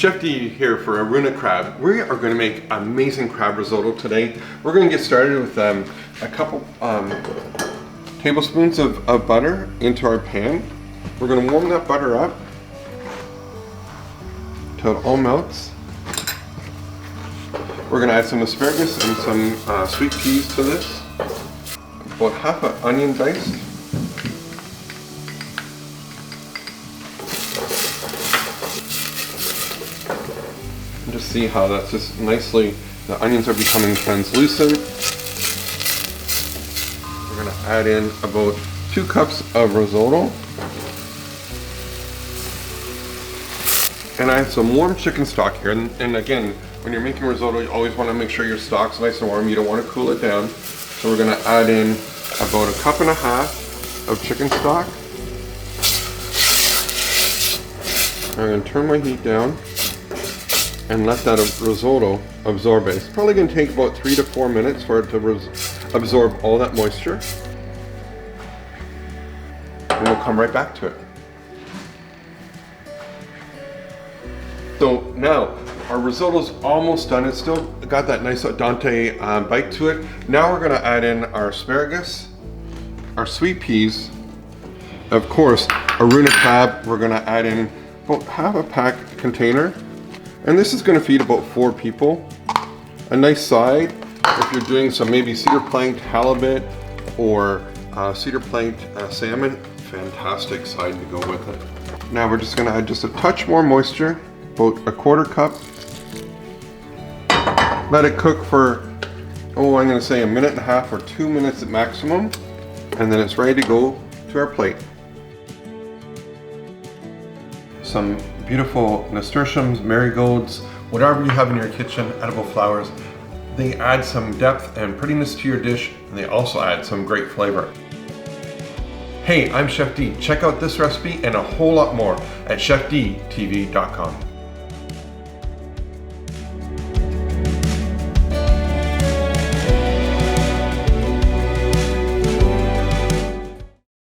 Chef D here for Aruna Crab. We are going to make amazing crab risotto today. We're going to get started with a couple tablespoons of butter into our pan. We're going to warm that butter up till it all melts. We're going to add some asparagus and some sweet peas to this. About half an onion diced. And just see how that's just nicely, the onions are becoming translucent. We're going to add in about 2 cups of risotto. And I have some warm chicken stock here. And again, when you're making risotto, you always want to make sure your stock's nice and warm. You don't want to cool it down. So we're going to add in about 1.5 cups of chicken stock. I'm going to turn my heat down and let that risotto absorb it. It's probably going to take about 3 to 4 minutes for it to absorb all that moisture. And we'll come right back to it. So now, our risotto's almost done. It's still got that nice al dente bite to it. Now we're gonna add in our asparagus, our sweet peas, of course, Aruna Crab. We're gonna add in about half a pack container. And this is gonna feed about 4 people. A nice side, if you're doing some maybe cedar planked halibut or cedar planked salmon, fantastic side to go with it. Now we're just gonna add just a touch more moisture, about 1/4 cup. Let it cook for, I'm gonna say 1.5 minutes or 2 minutes at maximum. And then it's ready to go to our plate. Some beautiful nasturtiums, marigolds, whatever you have in your kitchen, edible flowers. They add some depth and prettiness to your dish, and they also add some great flavor. Hey, I'm Chef D. Check out this recipe and a whole lot more at chefdtv.com.